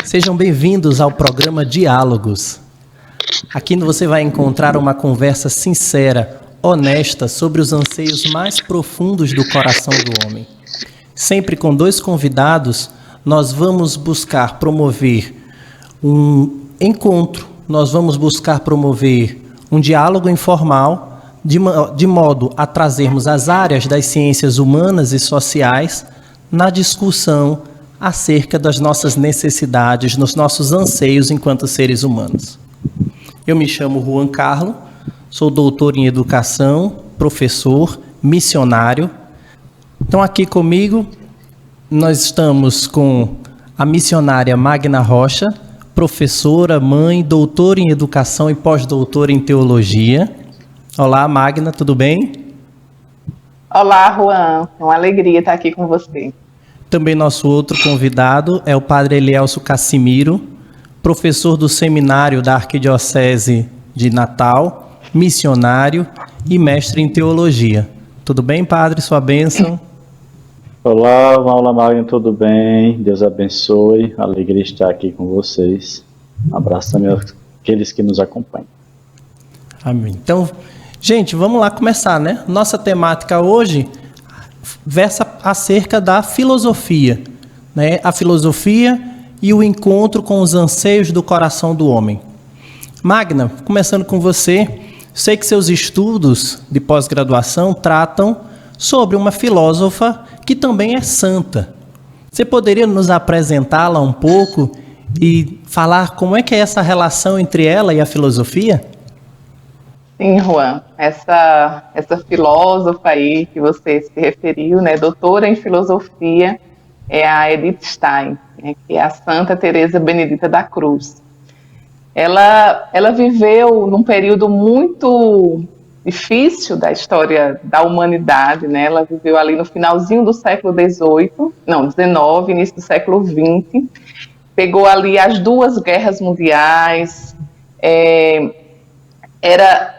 Sejam bem-vindos ao programa Diálogos. Aqui você vai encontrar uma conversa sincera, honesta, sobre os anseios mais profundos do coração do homem. Sempre com dois convidados, nós vamos buscar promover um encontro, nós vamos buscar promover um diálogo informal, de modo a trazermos as áreas das ciências humanas e sociais na discussão acerca das nossas necessidades, dos nossos anseios enquanto seres humanos. Eu me chamo Juan Carlo, sou doutor em educação, professor, missionário. Então aqui comigo nós estamos com a missionária Magna Rocha, professora, mãe, doutora em educação e pós-doutora em teologia. Olá, Magna, tudo bem? Olá, Juan. É uma alegria estar aqui com você. Também nosso outro convidado é o padre Elielso Cassimiro, professor do seminário da Arquidiocese de Natal, missionário e mestre em teologia. Tudo bem, padre? Sua bênção? Olá, Magna, tudo bem? Deus abençoe. Alegria estar aqui com vocês. Um abraço também àqueles que nos acompanham. Amém. Então, gente, vamos lá começar, né? Nossa temática hoje versa acerca da filosofia, né? A filosofia e o encontro com os anseios do coração do homem. Magna, começando com você, sei que seus estudos de pós-graduação tratam sobre uma filósofa que também é santa. Você poderia nos apresentá-la um pouco e falar como é que é essa relação entre ela e a filosofia? Sim, Juan, essa filósofa aí que você se referiu, né, doutora em filosofia, é a Edith Stein, né, que é a Santa Teresa Benedita da Cruz. Ela viveu num período muito difícil da história da humanidade, né? Ela viveu ali no finalzinho do século XIX, início do século XX, pegou ali as duas guerras mundiais, era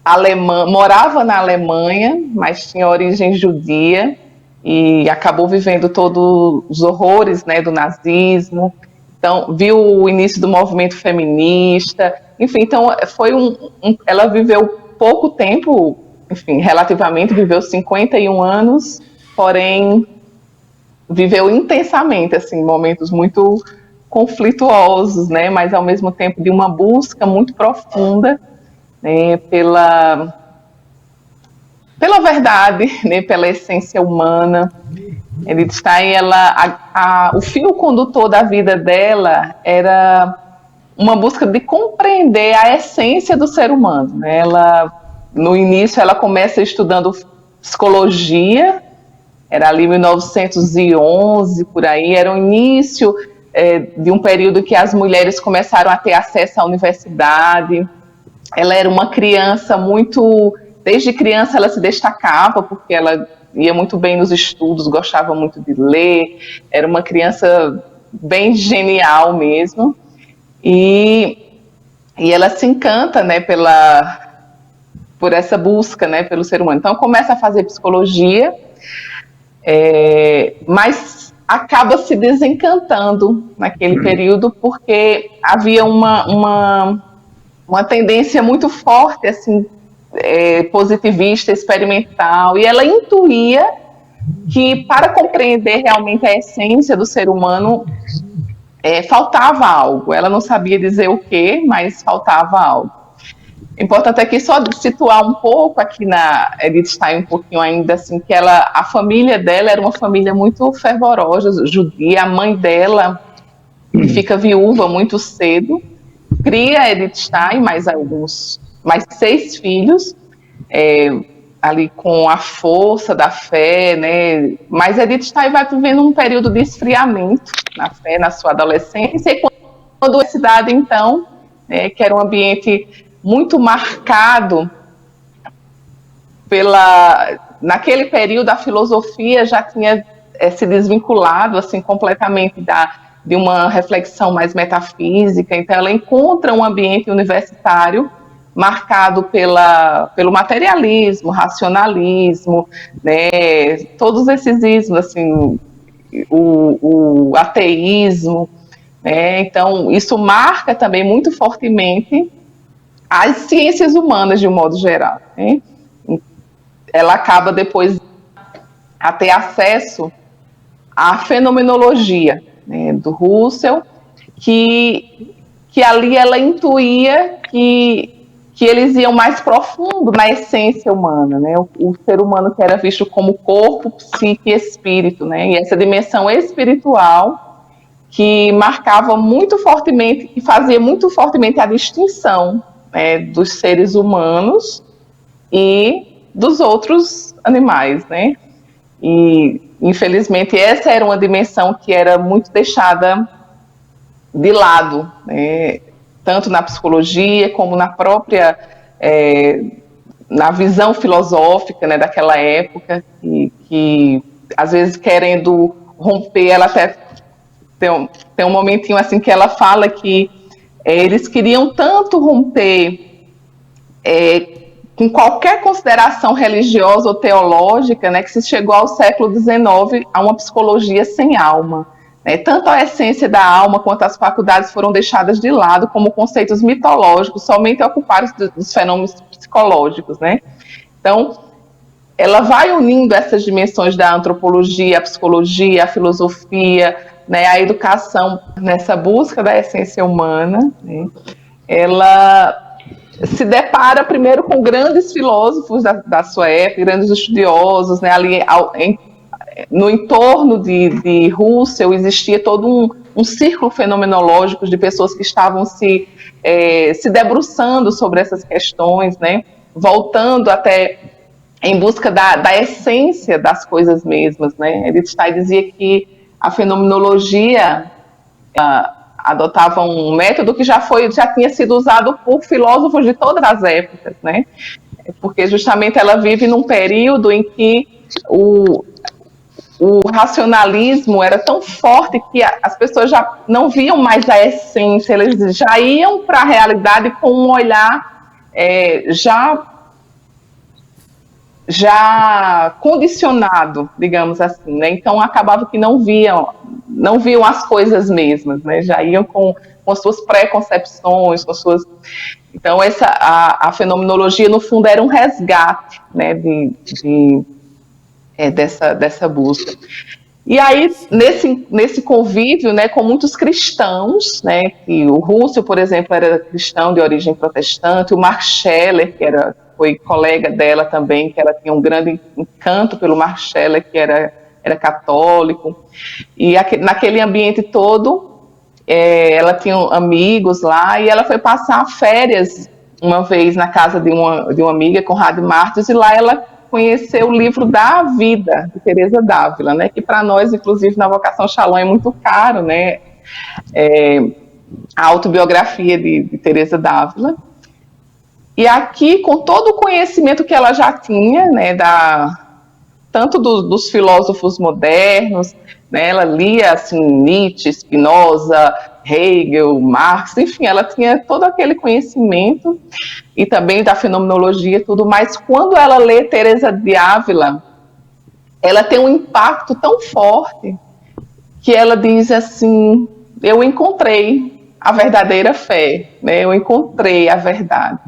alemã, morava na Alemanha, mas tinha origem judia e acabou vivendo todos os horrores, né, do nazismo. Então, viu o início do movimento feminista, enfim, então ela viveu pouco tempo, enfim, relativamente, viveu 51 anos, porém viveu intensamente, assim, momentos muito conflituosos, né, mas ao mesmo tempo de uma busca muito profunda, né, pela verdade, né, pela essência humana. Edith Stein, o fio condutor da vida dela era uma busca de compreender a essência do ser humano, né? No início, ela começa estudando psicologia, era ali 1911, por aí, era o início de um período que as mulheres começaram a ter acesso à universidade. Ela era uma criança desde criança ela se destacava, porque ela ia muito bem nos estudos, gostava muito de ler, era uma criança bem genial mesmo, e ela se encanta, né, por essa busca, né, pelo ser humano. Então começa a fazer psicologia, mas acaba se desencantando naquele período, porque havia uma tendência muito forte, assim, positivista, experimental, e ela intuía que para compreender realmente a essência do ser humano faltava algo. Ela não sabia dizer o que, mas faltava algo. Importante aqui só situar um pouco aqui na Edith Stein, um pouquinho ainda, assim, que a família dela era uma família muito fervorosa, judia. A mãe dela fica viúva muito cedo, cria a Edith Stein, mais 6 filhos, ali com a força da fé, né? Mas Edith Stein vai vivendo um período de esfriamento na fé, na sua adolescência, e quando a cidade, então, né, que era um ambiente muito marcado naquele período, a filosofia já tinha se desvinculado, assim, completamente de uma reflexão mais metafísica. Então ela encontra um ambiente universitário marcado pelo materialismo, racionalismo, né, todos esses ismos, assim, o ateísmo, né? Então, isso marca também muito fortemente as ciências humanas, de um modo geral, né? Ela acaba depois a ter acesso à fenomenologia, né, do Russell, que ali ela intuía que eles iam mais profundo na essência humana, né? O ser humano que era visto como corpo, psique e espírito, né? E essa dimensão espiritual que marcava muito fortemente, que fazia muito fortemente a distinção, né, dos seres humanos e dos outros animais, né? E, infelizmente, essa era uma dimensão que era muito deixada de lado, né? Tanto na psicologia como na própria, na visão filosófica, né, daquela época, que às vezes querendo romper, ela até tem um momentinho assim que ela fala que eles queriam tanto romper com qualquer consideração religiosa ou teológica, né, que se chegou ao século XIX a uma psicologia sem alma. Tanto a essência da alma quanto as faculdades foram deixadas de lado como conceitos mitológicos, somente ocupados dos fenômenos psicológicos, né? Então, ela vai unindo essas dimensões da antropologia, a psicologia, a filosofia, né, a educação, nessa busca da essência humana, né? Ela se depara primeiro com grandes filósofos da sua época, grandes estudiosos, né, ali no entorno de Russell existia todo um círculo fenomenológico de pessoas que estavam se debruçando sobre essas questões, né, voltando até em busca da essência das coisas mesmas, né. Edith Stein dizia que a fenomenologia adotava um método que já tinha sido usado por filósofos de todas as épocas, né, porque justamente ela vive num período em que o racionalismo era tão forte que as pessoas já não viam mais a essência, eles já iam para a realidade com um olhar já condicionado, digamos assim, né? Então acabava que não viam as coisas mesmas, né? Já iam com as suas preconcepções, com suas... Então a fenomenologia no fundo era um resgate, né, dessa busca. E aí, nesse convívio, né, com muitos cristãos, né, que o Russell, por exemplo, era cristão de origem protestante, o Max Scheler, que foi colega dela também, que ela tinha um grande encanto pelo Max Scheler, que era católico, e naquele ambiente todo, ela tinha amigos lá, e ela foi passar férias uma vez na casa de uma amiga, Conrad Martins, e lá ela conhecer o livro da vida, de Teresa d'Ávila, né, que para nós, inclusive, na Vocação Shalom é muito caro, né, a autobiografia de Teresa d'Ávila. E aqui, com todo o conhecimento que ela já tinha, né, tanto dos filósofos modernos, né, ela lia assim, Nietzsche, Spinoza, Hegel, Marx, enfim, ela tinha todo aquele conhecimento, e também da fenomenologia e tudo, mas quando ela lê Teresa de Ávila, ela tem um impacto tão forte que ela diz assim: eu encontrei a verdadeira fé, né? Eu encontrei a verdade.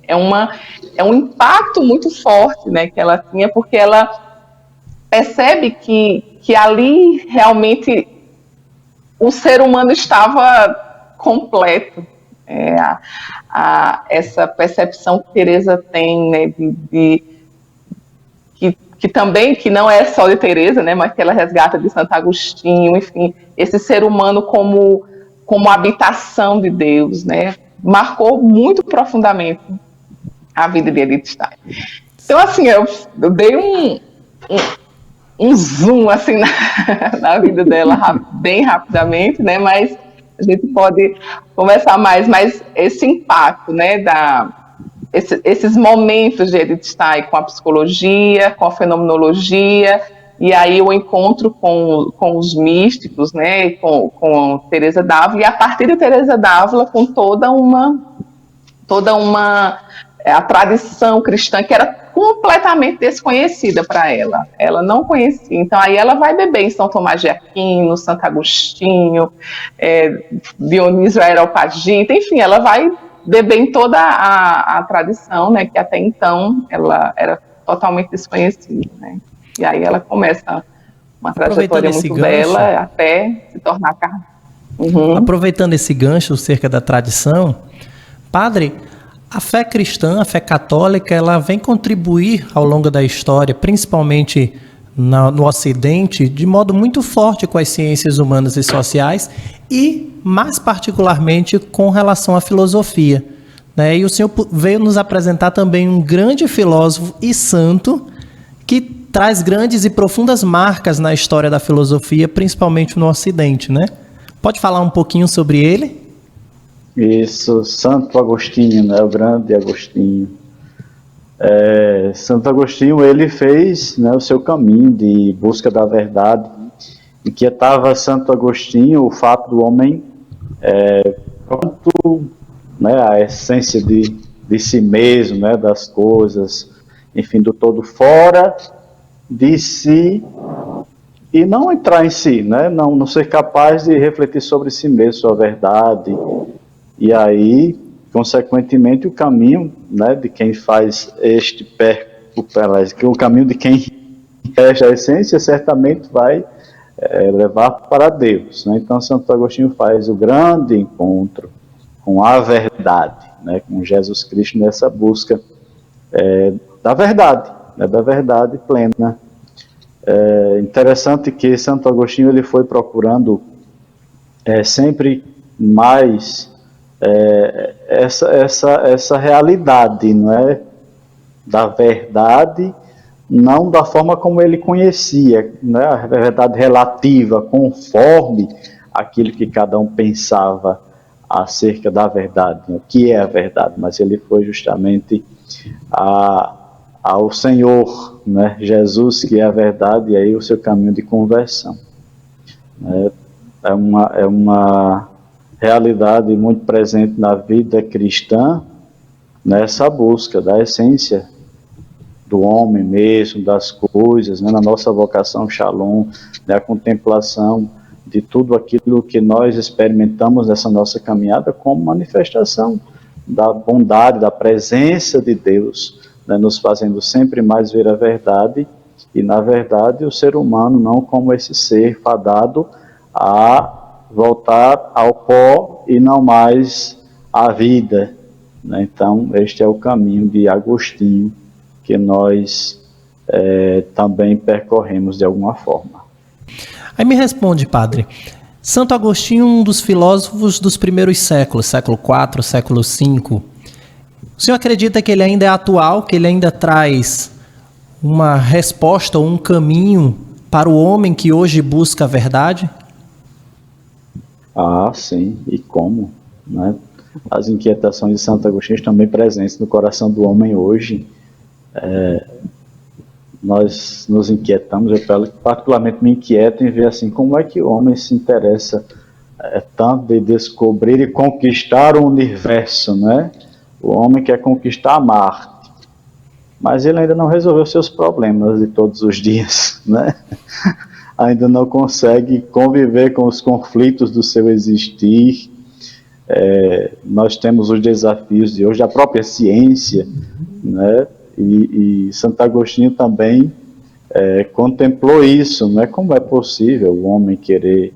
É um impacto muito forte, né, que ela tinha, porque ela percebe que ali realmente o ser humano estava completo. Essa percepção que Teresa tem, né, que também, que não é só de Teresa, né, mas que ela resgata de Santo Agostinho, enfim, esse ser humano como habitação de Deus, né, marcou muito profundamente a vida de Edith Stein. Então, assim, eu dei um zoom assim na vida dela bem rapidamente, né, mas a gente pode conversar mais, mas esse impacto, né, esses momentos de Edith Stein com a psicologia, com a fenomenologia, e aí o encontro com os místicos, né, com Teresa d'Ávila, e a partir de Teresa d'Ávila com toda uma a tradição cristã, que era completamente desconhecida para ela. Ela não conhecia. Então, aí ela vai beber em São Tomás de Aquino, Santo Agostinho, Dionísio Areopagita, enfim, ela vai beber em toda a tradição, né, que até então ela era totalmente desconhecida, né? E aí ela começa uma trajetória muito bela até se tornar carne. Aproveitando esse gancho cerca da tradição, padre, a fé cristã, a fé católica, ela vem contribuir ao longo da história, principalmente no Ocidente, de modo muito forte com as ciências humanas e sociais e, mais particularmente, com relação à filosofia, né? E o senhor veio nos apresentar também um grande filósofo e santo que traz grandes e profundas marcas na história da filosofia, principalmente no Ocidente, né? Pode falar um pouquinho sobre ele? Isso, Santo Agostinho, né? O grande Agostinho. Santo Agostinho, ele fez, né, o seu caminho de busca da verdade. Inquietava Santo Agostinho o fato do homem pronto, né, a essência de si mesmo, né, das coisas, enfim, do todo fora de si, e não entrar em si, né, não ser capaz de refletir sobre si mesmo, sua verdade. E aí, consequentemente, o caminho, né, de quem faz o caminho de quem fecha a essência, certamente vai levar para Deus, né? Então, Santo Agostinho faz o grande encontro com a verdade, né, com Jesus Cristo nessa busca da verdade, né, da verdade plena. Interessante que Santo Agostinho ele foi procurando sempre mais essa realidade, não é, da verdade, não da forma como ele conhecia, né, a verdade relativa, conforme aquilo que cada um pensava acerca da verdade, né, o que é a verdade, mas ele foi justamente ao Senhor, né, Jesus, que é a verdade, e aí o seu caminho de conversão. É uma realidade muito presente na vida cristã, nessa busca da essência do homem mesmo, das coisas, né, na nossa vocação Shalom, né, a contemplação de tudo aquilo que nós experimentamos nessa nossa caminhada como manifestação da bondade, da presença de Deus, né, nos fazendo sempre mais ver a verdade, e na verdade o ser humano não como esse ser fadado a voltar ao pó e não mais à vida, né? Então este é o caminho de Agostinho que nós também percorremos de alguma forma. Aí me responde, padre, Santo Agostinho, um dos filósofos dos primeiros séculos, século IV, século V, o senhor acredita que ele ainda é atual, que ele ainda traz uma resposta ou um caminho para o homem que hoje busca a verdade? Ah, sim, e como, né? As inquietações de Santo Agostinho estão bem presentes no coração do homem hoje. Nós nos inquietamos, eu particularmente me inquieto em ver assim, como é que o homem se interessa tanto de descobrir e conquistar o universo, né? O homem quer conquistar Marte, mas ele ainda não resolveu seus problemas de todos os dias, né? Ainda não consegue conviver com os conflitos do seu existir. Nós temos os desafios de hoje da própria ciência, né? E Santo Agostinho também contemplou isso, né? Como é possível o homem querer,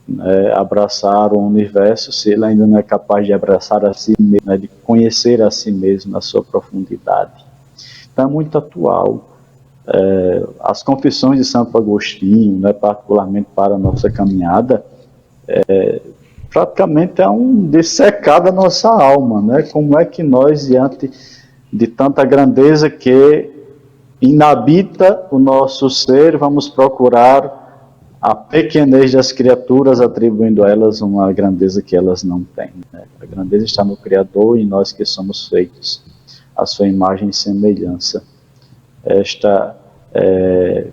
né, abraçar o universo se ele ainda não é capaz de abraçar a si mesmo, né, de conhecer a si mesmo na sua profundidade. Então é muito atual. As confissões de Santo Agostinho, né, particularmente para a nossa caminhada, praticamente é um dissecar da nossa alma, né? Como é que nós, diante de tanta grandeza que inabita o nosso ser, vamos procurar a pequenez das criaturas, atribuindo a elas uma grandeza que elas não têm, né? A grandeza está no Criador e nós que somos feitos à sua imagem e semelhança. Esta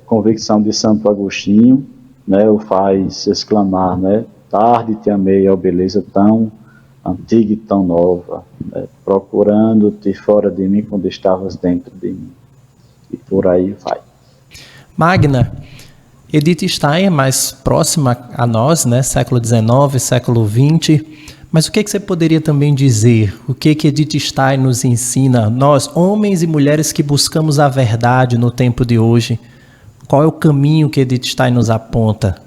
convicção de Santo Agostinho, né, o faz exclamar, né, tarde te amei, ó beleza tão antiga e tão nova, né, procurando-te fora de mim quando estavas dentro de mim. e por aí vai. Magna, Edith Stein é mais próxima a nós, né? Século XIX, século XX. Mas o que você poderia também dizer? O que Edith Stein nos ensina? Nós, homens e mulheres que buscamos a verdade no tempo de hoje, qual é o caminho que Edith Stein nos aponta?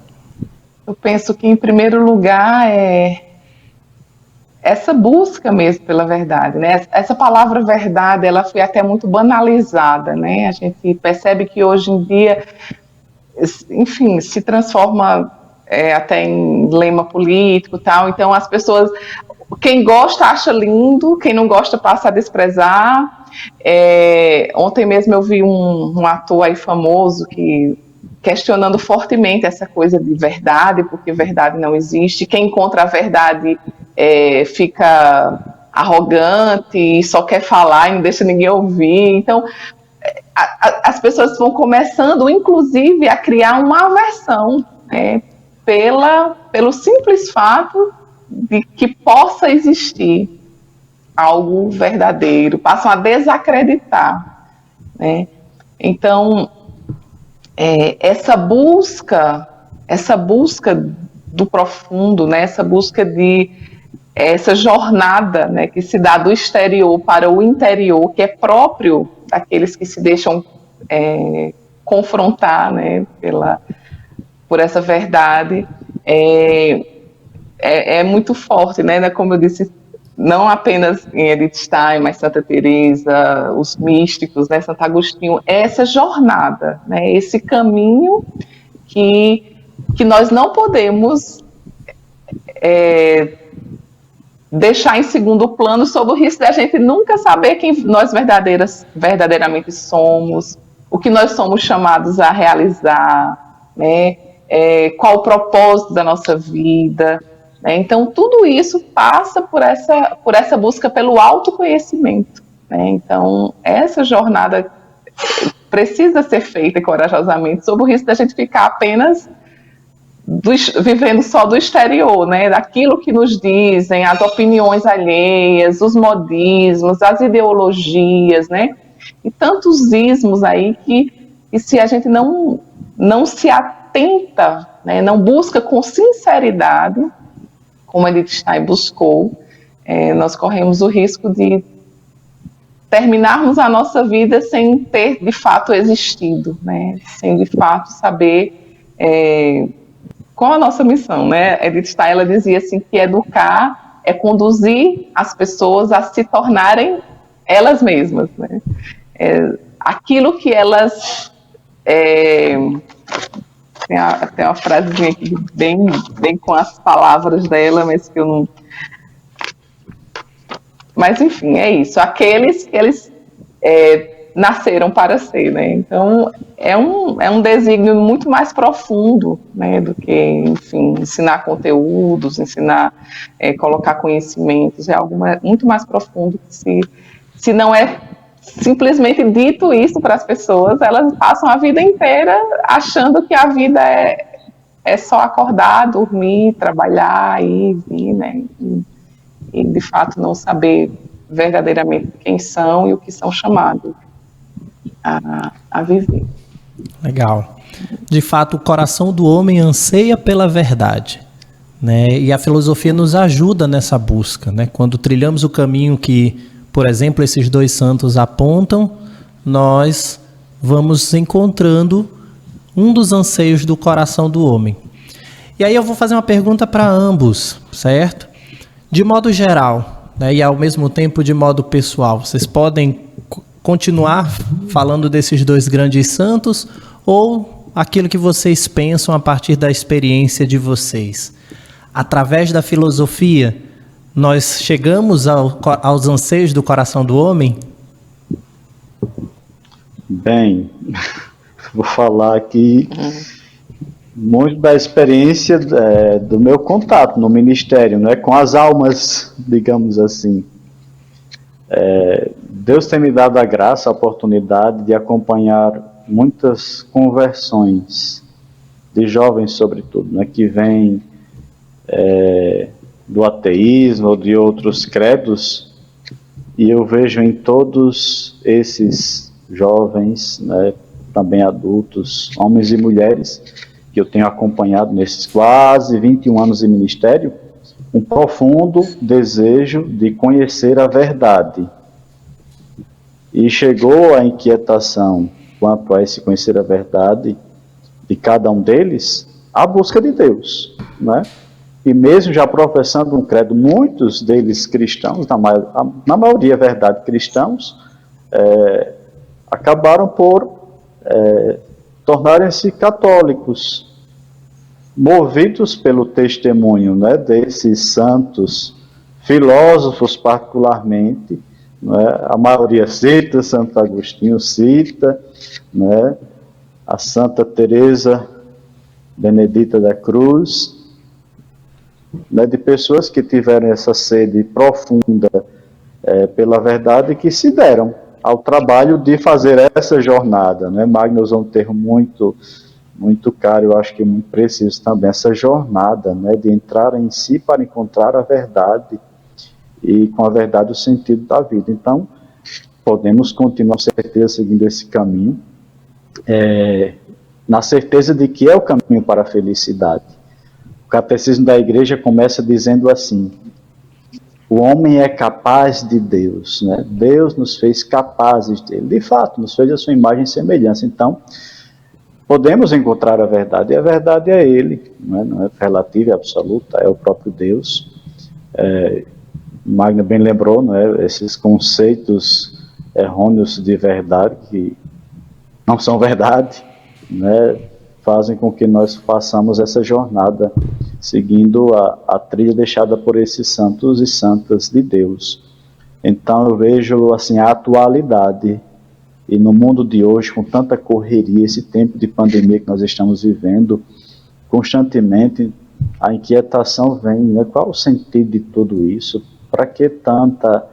Eu penso que, em primeiro lugar, é essa busca mesmo pela verdade, né? Essa palavra verdade, ela foi até muito banalizada, né? A gente percebe que hoje em dia, enfim, se transforma até em lema político e tal. Então, as pessoas, quem gosta acha lindo, quem não gosta passa a desprezar. Ontem mesmo eu vi um ator aí famoso que questionando fortemente essa coisa de verdade, porque verdade não existe. Quem encontra a verdade fica arrogante e só quer falar e não deixa ninguém ouvir. Então, as pessoas vão começando, inclusive, a criar uma aversão, né, pelo simples fato de que possa existir algo verdadeiro, passam a desacreditar, né? Então, essa busca do profundo, né, essa jornada, né, que se dá do exterior para o interior, que é próprio daqueles que se deixam confrontar, né, por essa verdade, é muito forte, né? Como eu disse, não apenas em Edith Stein, mas Santa Teresa, os místicos, né, Santo Agostinho, essa jornada, né, esse caminho que nós não podemos deixar em segundo plano, sob o risco de a gente nunca saber quem nós verdadeiramente somos, o que nós somos chamados a realizar, né? Qual o propósito da nossa vida, né? Então, tudo isso passa por essa busca pelo autoconhecimento, né? Então, essa jornada precisa ser feita corajosamente, sob o risco de a gente ficar apenas vivendo só do exterior, né? Daquilo que nos dizem, as opiniões alheias, os modismos, as ideologias, né? E tantos ismos aí que se a gente não se atenta, né? Não busca com sinceridade, como Edith Stein buscou, nós corremos o risco de terminarmos a nossa vida sem ter de fato existido, né? Sem de fato saber qual a nossa missão, né? Edith Stein, ela dizia assim que educar é conduzir as pessoas a se tornarem elas mesmas, né? Aquilo que elas tem uma frasezinha aqui bem com as palavras dela, mas que eu não... Mas enfim, é isso. Aqueles que eles nasceram para ser, né? Então, é um desígnio muito mais profundo, né, do que, enfim, ensinar conteúdos, colocar conhecimentos, é algo muito mais profundo que se não é simplesmente dito isso para as pessoas, elas passam a vida inteira achando que a vida é só acordar, dormir, trabalhar, ir, vir, né? E de fato não saber verdadeiramente quem são e o que são chamados a viver. Legal. De fato, o coração do homem anseia pela verdade, né? E a filosofia nos ajuda nessa busca, né? Quando trilhamos o caminho que, por exemplo, esses dois santos apontam, nós vamos encontrando um dos anseios do coração do homem. E aí eu vou fazer uma pergunta para ambos, certo? De modo geral, né, e ao mesmo tempo de modo pessoal, vocês podem continuar falando desses dois grandes santos ou aquilo que vocês pensam a partir da experiência de vocês? Através da filosofia, nós chegamos aos anseios do coração do homem? Bem, vou falar aqui muito da experiência do meu contato no ministério, né, com as almas, digamos assim. Deus tem me dado a graça, a oportunidade de acompanhar muitas conversões de jovens, sobretudo, né, que vêm do ateísmo ou de outros credos, e eu vejo em todos esses jovens, né, também adultos, homens e mulheres, que eu tenho acompanhado nesses quase 21 anos de ministério, um profundo desejo de conhecer a verdade. E chegou a inquietação quanto a esse conhecer a verdade de cada um deles, a busca de Deus, né? E mesmo já professando um credo, muitos deles cristãos, na maioria, verdade, cristãos, acabaram por tornarem-se católicos, movidos pelo testemunho, né, desses santos, filósofos particularmente, né, a maioria cita, Santo Agostinho cita, né, a Santa Teresa Benedita da Cruz, né, de pessoas que tiveram essa sede profunda pela verdade, que se deram ao trabalho de fazer essa jornada, né? Magno usou um termo muito caro, eu acho que muito preciso também, essa jornada, né, de entrar em si para encontrar a verdade, e com a verdade o sentido da vida. Então, podemos continuar, com certeza, seguindo esse caminho, na certeza de que é o caminho para a felicidade. O Catecismo da Igreja começa dizendo assim: o homem é capaz de Deus, né? Deus nos fez capazes dele. De fato, nos fez a sua imagem e semelhança. Então, podemos encontrar a verdade, e a verdade é Ele, não é relativa e absoluta, é o próprio Deus. Magno bem lembrou, não é, esses conceitos errôneos de verdade, que não são verdade, né, fazem com que nós façamos essa jornada, seguindo a trilha deixada por esses santos e santas de Deus. Então eu vejo assim, a atualidade, e no mundo de hoje, com tanta correria, esse tempo de pandemia que nós estamos vivendo, constantemente a inquietação vem, né? Qual o sentido de tudo isso? Para que tanta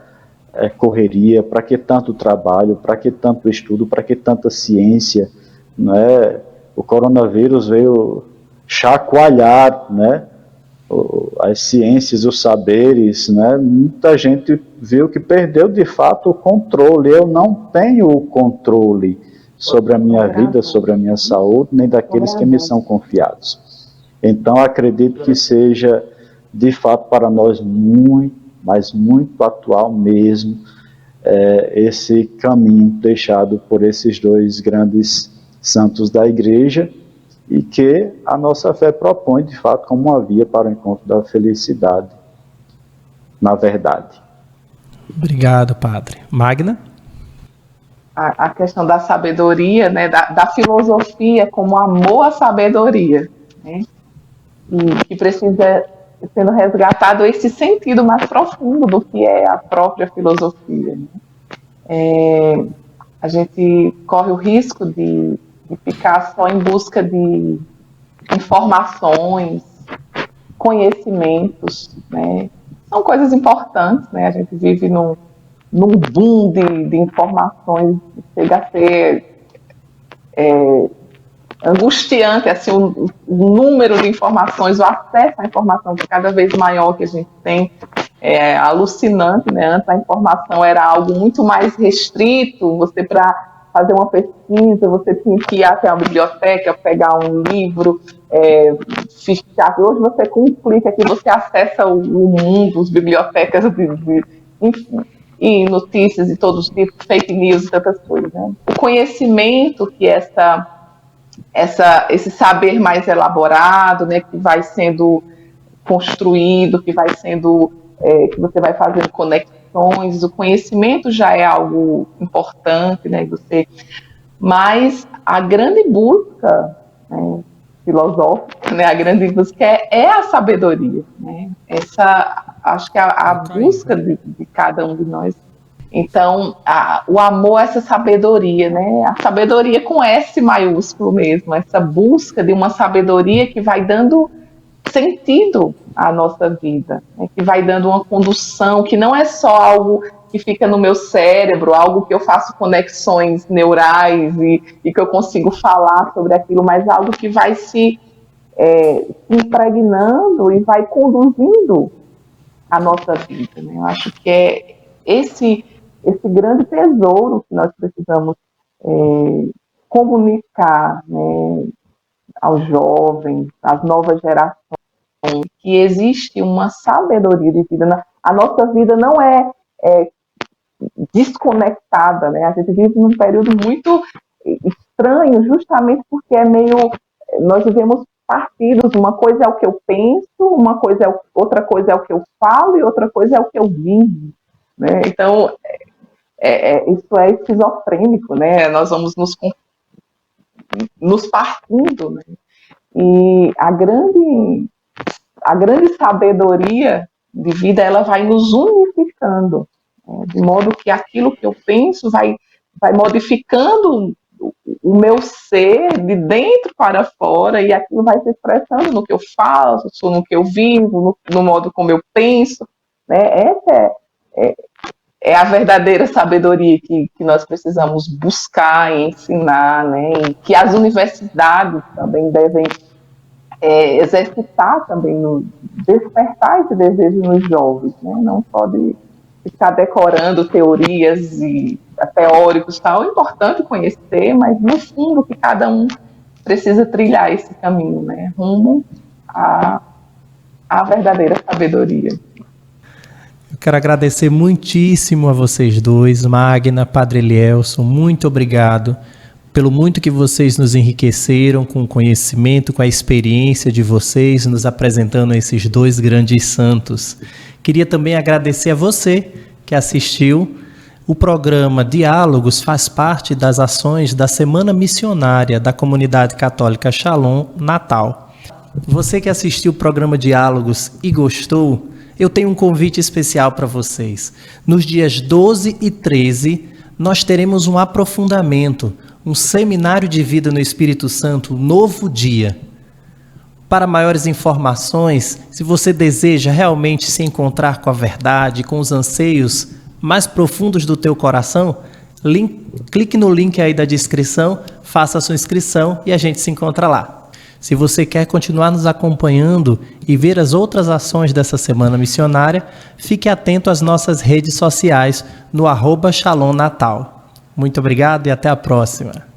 correria? Para que tanto trabalho? Para que tanto estudo? Para que tanta ciência? Né? O coronavírus veio chacoalhar, né, as ciências, os saberes, né? Muita gente viu que perdeu de fato o controle. Eu não tenho o controle sobre a minha vida, sobre a minha saúde, nem daqueles que me são confiados. Então acredito que seja de fato para nós muito, mas muito atual mesmo, esse caminho deixado por esses dois grandes santos da Igreja, e que a nossa fé propõe, de fato, como uma via para o encontro da felicidade, na verdade. Obrigado, Padre. Magna? A questão da sabedoria, né, da filosofia como amor à sabedoria, né, e que precisa sendo resgatado esse sentido mais profundo do que é a própria filosofia, né. A gente corre o risco de ficar só em busca de informações, conhecimentos, né? São coisas importantes, né? A gente vive num boom de informações, chega a ser angustiante, assim, o número de informações, o acesso à informação que cada vez maior que a gente tem, é alucinante, né? Antes a informação era algo muito mais restrito, você para fazer uma pesquisa, você tinha que ir até uma biblioteca, pegar um livro, fichar. Hoje você com um clique aqui, você acessa o mundo, as bibliotecas e notícias de todos os tipos, fake news e tantas coisas, né? O conhecimento que esse saber mais elaborado, né, que vai sendo construído, que vai sendo, que você vai fazendo conexões, o conhecimento já é algo importante, né, mas a grande busca, né, filosófica, né, a grande busca é a sabedoria, né, acho que a busca de cada um de nós. Então, o amor a essa sabedoria, né? A sabedoria com S maiúsculo mesmo, essa busca de uma sabedoria que vai dando sentido à nossa vida, né? Que vai dando uma condução, que não é só algo que fica no meu cérebro, algo que eu faço conexões neurais e que eu consigo falar sobre aquilo, mas algo que vai se impregnando e vai conduzindo a nossa vida, né? Eu acho que é esse grande tesouro que nós precisamos comunicar, né, aos jovens, às novas gerações, que existe uma sabedoria de vida. A nossa vida não é desconectada, né? A gente vive num período muito estranho, justamente porque nós vivemos partidos. Uma coisa é o que eu penso, outra coisa é o que eu falo e outra coisa é o que eu vivo, né? Então, isso é esquizofrênico, né? Nós vamos nos partindo, né? E a grande sabedoria de vida, ela vai nos unificando, né? De modo que aquilo que eu penso vai modificando o meu ser de dentro para fora, e aquilo vai se expressando no que eu faço, no que eu vivo, no modo como eu penso, né? Essa é a verdadeira sabedoria que nós precisamos buscar e ensinar, né? E que as universidades também devem exercitar também, despertar esse desejo nos jovens, né? Não só de ficar decorando teorias e teóricos e tal. É importante conhecer, mas no fundo que cada um precisa trilhar esse caminho, né? Rumo à verdadeira sabedoria. Eu quero agradecer muitíssimo a vocês dois, Magna, Padre Elielson, muito obrigado pelo muito que vocês nos enriqueceram com o conhecimento, com a experiência de vocês, nos apresentando esses dois grandes santos. Queria também agradecer a você que assistiu. O programa Diálogos faz parte das ações da Semana Missionária da Comunidade Católica Shalom Natal. Você que assistiu o programa Diálogos e gostou, eu tenho um convite especial para vocês. Nos dias 12 e 13, nós teremos um aprofundamento, um seminário de vida no Espírito Santo, Novo Dia. Para maiores informações, se você deseja realmente se encontrar com a verdade, com os anseios mais profundos do teu coração, clique no link aí da descrição, faça a sua inscrição e a gente se encontra lá. Se você quer continuar nos acompanhando e ver as outras ações dessa Semana Missionária, fique atento às nossas redes sociais no @Shalom Natal. Muito obrigado e até a próxima.